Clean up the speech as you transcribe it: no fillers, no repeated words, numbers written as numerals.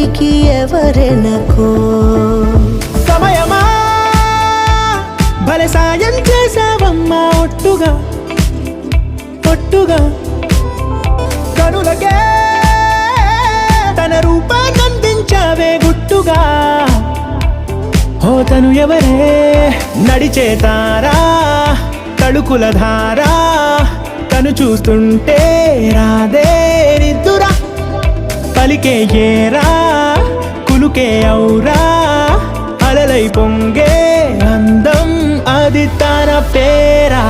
కంటికి ఎవరెనకో సమయమా భలే సాయం చేసావమ్మా ఒట్టుగా ఒట్టుగా కనులకే తన రూపాన్నందించావే గుట్టుగా ఓ తను ఎవరే నడిచే తారా తడుకుల ధారా తను చూస్తుంటే రాదే నిద్దురా పలికే ఏరా కులుకే ఔరా అలలై పొంగే అందం అది తన పేరా